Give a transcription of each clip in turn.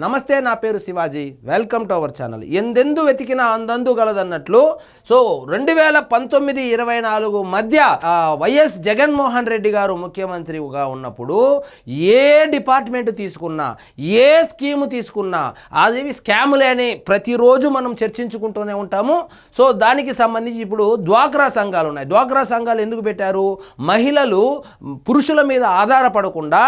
నమస్తే, నా పేరు Shivaji. Welcome to our channel. ఎందెందు వెతికినా అందందు గలదన్నట్లు. సో 2019-24 మధ్య వైఎస్ జగన్మోహన్ రెడ్డి గారు ముఖ్యమంత్రిగా ఉన్నప్పుడు ఏ డిపార్ట్మెంట్ తీసుకున్నా, ఏ స్కీము తీసుకున్నా అదేవి స్కాములే అని ప్రతిరోజు మనం చర్చించుకుంటూనే ఉంటాము. సో దానికి సంబంధించి ఇప్పుడు డ్వాక్రా సంఘాలు ఉన్నాయి. డ్వాక్రా సంఘాలు ఎందుకు పెట్టారు? మహిళలు పురుషుల మీద ఆధారపడకుండా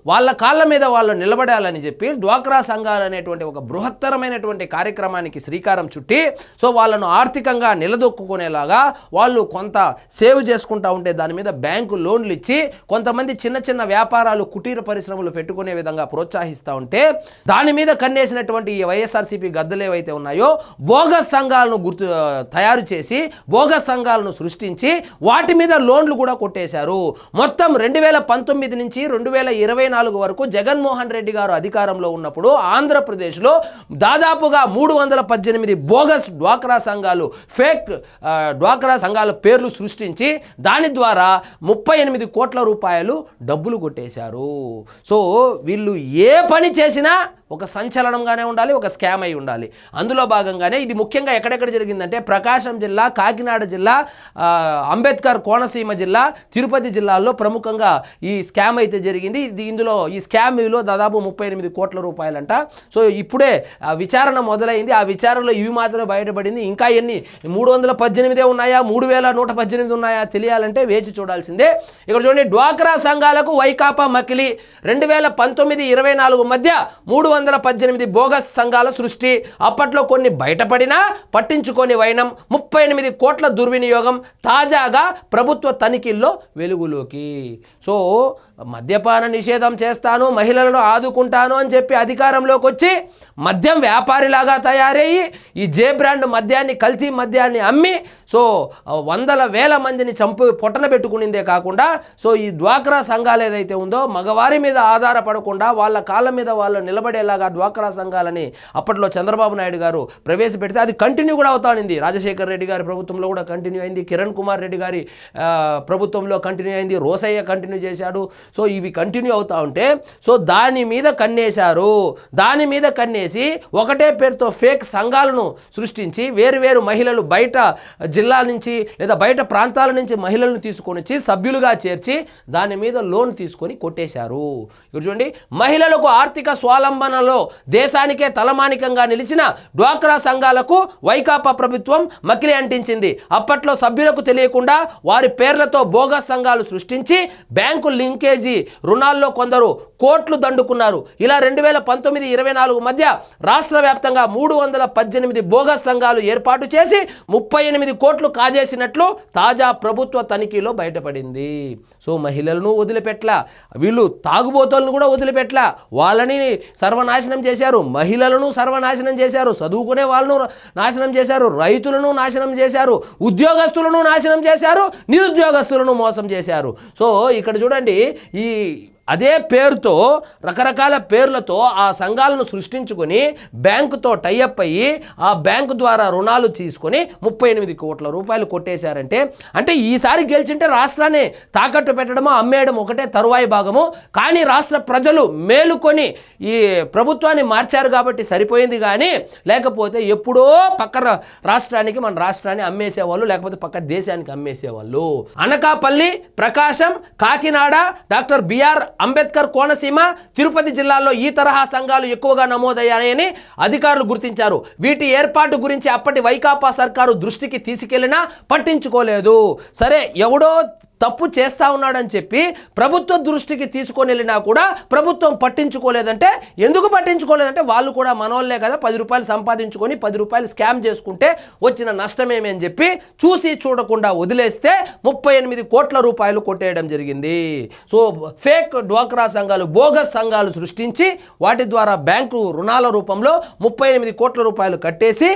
వాళ్ళ కాళ్ళ మీద వాళ్ళు నిలబడాలని చెప్పి డ్వాక్రా సంఘాలు అనేటువంటి ఒక బృహత్తరమైనటువంటి కార్యక్రమానికి శ్రీకారం చుట్టి, సో వాళ్ళను ఆర్థికంగా నిలదొక్కునేలాగా వాళ్ళు కొంత సేవ్ చేసుకుంటూ ఉంటే దాని మీద బ్యాంకు లోన్లు ఇచ్చి కొంతమంది చిన్న చిన్న వ్యాపారాలు, కుటీర పరిశ్రమలు పెట్టుకునే విధంగా ప్రోత్సహిస్తూ ఉంటే, దాని మీద కన్నేసినటువంటి ఈ వైఎస్ఆర్సీపీ గద్దలు ఏవైతే ఉన్నాయో బోగస్ సంఘాలను తయారు చేసి బోగస్ సంఘాలను సృష్టించి వాటి మీద లోన్లు కూడా కొట్టేశారు. మొత్తం 2019 నుంచి 2024 వరకు జగన్మోహన్ రెడ్డి గారు అధికారంలో ఉన్నప్పుడు ఆంధ్రప్రదేశ్లో దాదాపుగా 318 బోగస్ డ్వాక్రా సంఘాలు, ఫేక్ డ్వాక్రా సంఘాల పేర్లు సృష్టించి దాని ద్వారా 38 కోట్ల రూపాయలు డబ్బులు కొట్టేశారు. సో వీళ్ళు ఏ పని చేసినా ఒక సంచలనంగానే ఉండాలి, ఒక స్కామ్ అయి ఉండాలి. అందులో భాగంగానే ఇది ముఖ్యంగా ఎక్కడెక్కడ జరిగిందంటే ప్రకాశం జిల్లా, కాకినాడ జిల్లా, అంబేద్కర్ కోనసీమ జిల్లా, తిరుపతి జిల్లాల్లో ప్రముఖంగా ఈ స్కామ్ అయితే జరిగింది. ఇందులో ఈ స్కామ్ విలువ దాదాపు 38 కోట్ల రూపాయలంట. సో ఇప్పుడే విచారణ మొదలైంది. ఆ విచారణలో ఇవి మాత్రమే బయటపడింది. ఇంకా ఎన్ని 318 ఉన్నాయా, 3118 ఉన్నాయా తెలియాలంటే వేచి చూడాల్సిందే. ఇక్కడ చూడండి, డ్వాక్రా సంఘాలకు వైకాపా మకిలి. 2019-24 మధ్య 318 బోగస్ సంఘాల సృష్టి. అప్పట్లో కొన్ని బయటపడినా పట్టించుకొని వైనం. 38 కోట్ల దుర్వినియోగం తాజాగా ప్రభుత్వ తనిఖీల్లో వెలుగులోకి. సో మద్యపాన నిషేధం చేస్తాను, మహిళలను ఆదుకుంటాను అని చెప్పి అధికారంలోకి వచ్చి మద్యం వ్యాపారిలాగా తయారయ్యి ఈ జే బ్రాండ్ మద్యాన్ని, కల్తీ మద్యాన్ని అమ్మి సో వందల వేల మందిని పొట్టన పెట్టుకునిందే కాకుండా, సో ఈ డ్వాక్రా సంఘాలు ఏదైతే ఉందో మగవారి మీద ఆధారపడకుండా వాళ్ళ కాళ్ళ మీద వాళ్ళు నిలబడేలాగా డ్వాక్రా సంఘాలని అప్పట్లో చంద్రబాబు నాయుడు గారు ప్రవేశపెడితే అది కంటిన్యూ కూడా అవుతానింది. రాజశేఖర్ రెడ్డి గారి ప్రభుత్వంలో కూడా కంటిన్యూ అయింది, కిరణ్ కుమార్ రెడ్డి గారి ప్రభుత్వంలో కంటిన్యూ అయింది, రోసయ్య కంటిన్యూ చేశాడు. సో ఇవి కంటిన్యూ అవుతూ ఉంటే సో దాని మీద కన్నేశారు. దాని మీద కన్నేసి ఒకటే పేరుతో ఫేక్ సంఘాలను సృష్టించి వేరు మహిళలు బయట జిల్లా నుంచి లేదా బయట ప్రాంతాల నుంచి మహిళలను తీసుకొని వచ్చి సభ్యులుగా చేర్చి దాని మీద లోన్ తీసుకొని కొట్టేశారు. ఇక్కడ చూడండి, మహిళలకు ఆర్థిక స్వావలంబనలో దేశానికే తలమానికంగా నిలిచిన డ్వాక్రా సంఘాలకు వైకాపా ప్రభుత్వం మకిలి అంటించింది. అప్పట్లో సభ్యులకు తెలియకుండా వారి పేర్లతో బోగస్ సంఘాలు సృష్టించి బ్యాంకు లింకేజీ రుణాల్లో కొందరు కోట్లు దండుకున్నారు. ఇలా 2019-24 మధ్య రాష్ట్ర వ్యాప్తంగా 318 బోగస్ సంఘాలు ఏర్పాటు చేసి 38 కోట్లు కాజేసినట్లు తాజా ప్రభుత్వ తనిఖీలో బయటపడింది. సో మహిళలను వదిలిపెట్లా, వీళ్ళు తాగుబోతులను కూడా వదిలిపెట్లా, వాళ్ళని సర్వనాశనం చేశారు, మహిళలను సర్వనాశనం చేశారు, చదువుకునే వాళ్ళను నాశనం చేశారు, రైతులను నాశనం చేశారు, ఉద్యోగస్తులను నాశనం చేశారు, నిరుద్యోగస్తులను మోసం చేశారు. సో ఇక్కడ చూడండి, ఈ అదే పేరుతో రకరకాల పేర్లతో ఆ సంఘాలను సృష్టించుకొని బ్యాంకుతో టైఅప్ అయ్యి ఆ బ్యాంకు ద్వారా రుణాలు తీసుకొని 38 కోట్ల రూపాయలు కొట్టేశారంటే, అంటే ఈసారి గెలిచింటే రాష్ట్రాన్ని తాకట్టు పెట్టడమో అమ్మేయడం ఒకటే తరువాయి భాగము. కానీ రాష్ట్ర ప్రజలు మేలుకొని ఈ ప్రభుత్వాన్ని మార్చారు కాబట్టి సరిపోయింది. కానీ లేకపోతే ఎప్పుడో పక్క రాష్ట్రానికి, మన రాష్ట్రాన్ని అమ్మేసేవాళ్ళు, లేకపోతే పక్క దేశానికి అమ్మేసేవాళ్ళు. అనకాపల్లి, ప్రకాశం, కాకినాడ, డాక్టర్ బిఆర్ అంబేద్కర్ కోనసీమ, తిరుపతి జిల్లాల్లో ఈ తరహా సంఘాలు ఎక్కువగా నమోదయ్యాయని అధికారులు గుర్తించారు. వీటి ఏర్పాటు గురించి అప్పటి వైకాపా సర్కారు దృష్టికి తీసుకెళ్లినా పట్టించుకోలేదు. సరే, ఎవడో తప్పు చేస్తూ ఉన్నాడని చెప్పి ప్రభుత్వ దృష్టికి తీసుకొని వెళ్ళినా కూడా ప్రభుత్వం పట్టించుకోలేదంటే, ఎందుకు పట్టించుకోలేదంటే వాళ్ళు కూడా మనోళ్ళే కదా, 10 రూపాయలు సంపాదించుకొని 10 రూపాయలు స్కామ్ చేసుకుంటే వచ్చిన నష్టమేమి అని చెప్పి చూసి చూడకుండా వదిలేస్తే 38 కోట్ల రూపాయలు కొట్టేయడం జరిగింది. సో ఫేక్ డ్వాక్రా సంఘాలు, బోగస్ సంఘాలు సృష్టించి వాటి ద్వారా బ్యాంకు రుణాల రూపంలో 38 కోట్ల రూపాయలు కట్టేసి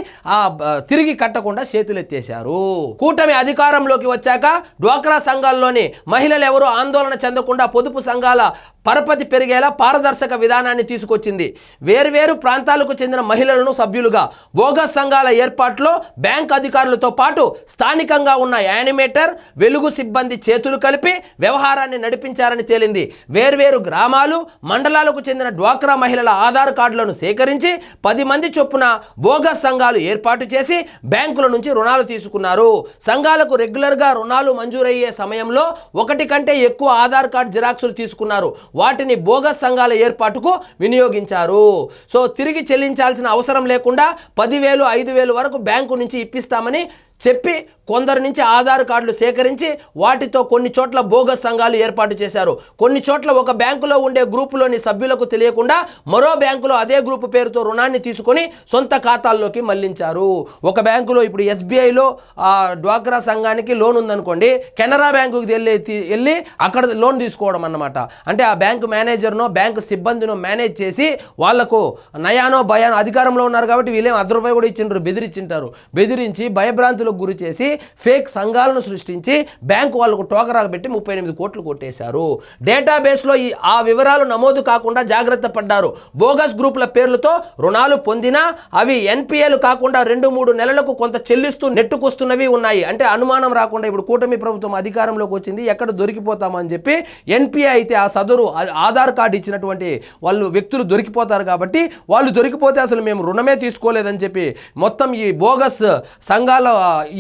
తిరిగి కట్టకుండా చేతులెత్తేశారు. కూటమి అధికారంలోకి వచ్చాక డ్వాక్రా సంఘాల్లోని మహిళలు ఎవరూ ఆందోళన చెందకుండా పొదుపు సంఘాల పరపతి పెరిగేలా పారదర్శక విధానాన్ని తీసుకొచ్చింది. వేర్వేరు ప్రాంతాలకు చెందిన మహిళలను సభ్యులుగా బోగస్ సంఘాల ఏర్పాటులో బ్యాంక్ అధికారులతో పాటు స్థానికంగా ఉన్న యానిమేటర్, వెలుగు సిబ్బంది చేతులు కలిపి వ్యవహారాన్ని నడిపించారని తేలింది. వేర్వేరు గ్రామాలు, మండలాలకు చెందిన డ్వాక్రా మహిళల ఆధార్ కార్డులను సేకరించి 10 మంది చొప్పున బోగస్ సంఘాలు ఏర్పాటు చేసి బ్యాంకుల నుంచి రుణాలు తీసుకున్నారు. సంఘాలకు రెగ్యులర్గా రుణాలు మంజూరయ్యే సమయంలో 1 కంటే ఎక్కువ ఆధార్ కార్డు జిరాక్సులు తీసుకున్నారు. వాటిని బోగస్ సంఘాల ఏర్పాటుకు వినియోగించారు. సో తిరిగి చెల్లించాల్సిన అవసరం లేకుండా 10,000, 5,000 వరకు బ్యాంకు నుంచి ఇప్పిస్తామని చెప్పి కొందరి నుంచి ఆధార్ కార్డులు సేకరించి వాటితో కొన్ని చోట్ల బోగస్ సంఘాలు ఏర్పాటు చేశారు. కొన్ని చోట్ల ఒక బ్యాంకులో ఉండే గ్రూపులోని సభ్యులకు తెలియకుండా మరో బ్యాంకులో అదే గ్రూపు పేరుతో రుణాన్ని తీసుకొని సొంత ఖాతాల్లోకి మళ్లించారు. ఒక బ్యాంకులో ఇప్పుడు ఎస్బీఐలో డ్వాక్రా సంఘానికి లోన్ ఉందనుకోండి, కెనరా బ్యాంకుకి వెళ్ళి అక్కడ లోన్ తీసుకోవడం అన్నమాట. అంటే ఆ బ్యాంకు మేనేజర్నో బ్యాంకు సిబ్బందినో మేనేజ్ చేసి వాళ్లకు నయానో భయానో అధికారంలో ఉన్నారు కాబట్టి వీళ్ళేం ₹1 కూడా ఇచ్చిండ్రు, బెదిరించి భయభ్రాంతులకు గురి చేసి ఫేక్ సంఘాలను సృష్టించి బ్యాంకు వాళ్ళకు టోకరాకు పెట్టి 38 కోట్లు కొట్టేశారు. డేటాబేస్లో ఆ వివరాలు నమోదు కాకుండా జాగ్రత్త పడ్డారు. బోగస్ గ్రూపుల పేర్లతో రుణాలు పొందినా అవి ఎన్పిఏలు కాకుండా 2-3 నెలలకు కొంత చెల్లిస్తూ నెట్టుకొస్తున్నవి ఉన్నాయి. అంటే అనుమానం రాకుండా ఇప్పుడు కూటమి ప్రభుత్వం అధికారంలోకి వచ్చింది, ఎక్కడ దొరికిపోతామని చెప్పి ఎన్పిఏ అయితే ఆ సదరు ఆధార్ కార్డు ఇచ్చినటువంటి వాళ్ళు వ్యక్తులు దొరికిపోతారు. కాబట్టి వాళ్ళు దొరికిపోతే అసలు మేము రుణమే తీసుకోలేదని చెప్పి మొత్తం ఈ బోగస్ సంఘాల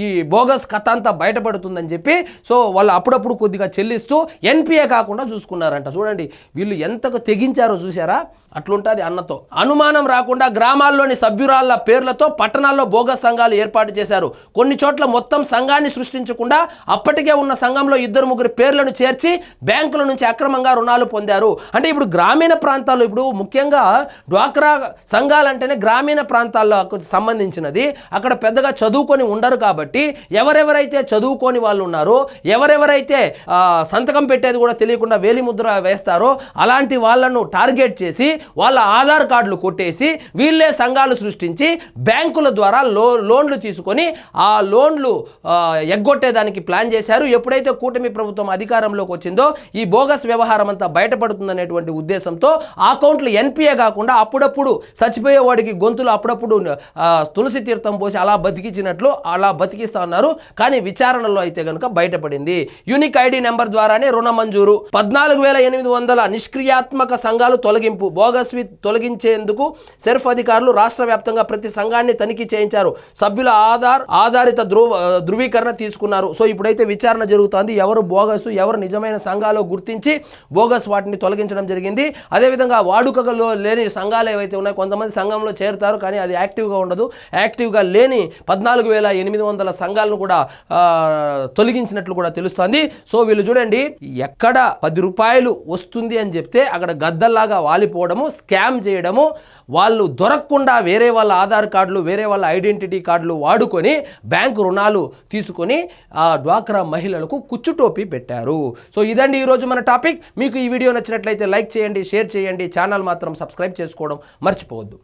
ఈ బోగస్ కథ అంతా బయటపడుతుందని చెప్పి సో వాళ్ళు అప్పుడప్పుడు కొద్దిగా చెల్లిస్తూ ఎన్పిఏ కాకుండా చూసుకున్నారంట. చూడండి వీళ్ళు ఎంతకు తెగించారో చూసారా, అట్లుంటుంది అన్నతో. అనుమానం రాకుండా గ్రామాల్లోని సభ్యురాళ్ళ పేర్లతో పట్టణాల్లో బోగస్ సంఘాలు ఏర్పాటు చేశారు. కొన్ని చోట్ల మొత్తం సంఘాన్ని సృష్టించకుండా అప్పటికే ఉన్న సంఘంలో 2-3 పేర్లను చేర్చి బ్యాంకుల నుంచి అక్రమంగా రుణాలు పొందారు. అంటే ఇప్పుడు గ్రామీణ ప్రాంతాల్లో ఇప్పుడు ముఖ్యంగా డ్వాక్రా సంఘాలంటేనే గ్రామీణ ప్రాంతాలకు సంబంధించినది. అక్కడ పెద్దగా చదువుకొని ఉండరు కాబట్టి ఎవరెవరైతే చదువుకొని వాళ్ళు ఉన్నారో, ఎవరెవరైతే సంతకం పెట్టేది కూడా తెలియకుండా వేలిముద్ర వేస్తారో అలాంటి వాళ్ళను టార్గెట్ చేసి వాళ్ళ ఆధార్ కార్డులు కొట్టేసి వీళ్ళే సంఘాలు సృష్టించి బ్యాంకుల ద్వారా లోన్లు తీసుకొని ఆ లోన్లు ఎగ్గొట్టేదానికి ప్లాన్ చేశారు. ఎప్పుడైతే కూటమి ప్రభుత్వం అధికారంలోకి వచ్చిందో ఈ బోగస్ వ్యవహారం అంతా బయటపడుతుందనేటువంటి ఉద్దేశంతో ఆ అకౌంట్లు ఎన్పిఏ కాకుండా అప్పుడప్పుడు చచ్చిపోయేవాడికి గొంతులు అప్పుడప్పుడు తులసి తీర్థం పోసి అలా బతికించినట్లు అలా బతికిస్తా ఉన్నారు. కానీ విచారణలో అయితే కనుక బయటపడింది. యూనిక్ ఐడి నెంబర్ ద్వారానే రుణ మంజూరు, 14,800 నిష్క్రియాత్మక సంఘాలు తొలగింపు. బోగస్వి తొలగించేందుకు సెర్ఫ్ అధికారులు రాష్ట్ర వ్యాప్తంగా ప్రతి సంఘాన్ని తనిఖీ చేయించారు. సభ్యుల ఆధారిత ధృవీకరణ తీసుకున్నారు. సో ఇప్పుడైతే విచారణ జరుగుతోంది. ఎవరు బోగస్, ఎవరు నిజమైన సంఘాలు గుర్తించి బోగస్ వాటిని తొలగించడం జరిగింది. అదేవిధంగా వాడుకలో లేని సంఘాలు ఏవైతే ఉన్నాయో, కొంతమంది సంఘంలో చేరుతారు కానీ అది యాక్టివ్గా ఉండదు. యాక్టివ్గా లేని 14,800 సంఘాలను కూడా తొలగించినట్లు కూడా తెలుస్తోంది. సో వీళ్ళు చూడండి, ఎక్కడ ₹10 వస్తుంది అని చెప్తే అక్కడ గద్దల్లాగా వాలిపోవడము, స్కామ్ చేయడము, వాళ్ళు దొరకకుండా వేరే వాళ్ళ ఆధార్ కార్డులు, వేరే వాళ్ళ ఐడెంటిటీ కార్డులు వాడుకొని బ్యాంకు రుణాలు తీసుకొని ఆ డ్వాక్రా మహిళలకు కుచ్చుటోపీ పెట్టారు. సో ఇదండి ఈరోజు మన టాపిక్. మీకు ఈ వీడియో నచ్చినట్లయితే లైక్ చేయండి, షేర్ చేయండి, ఛానల్ మాత్రం సబ్స్క్రైబ్ చేసుకోవడం మర్చిపోవద్దు.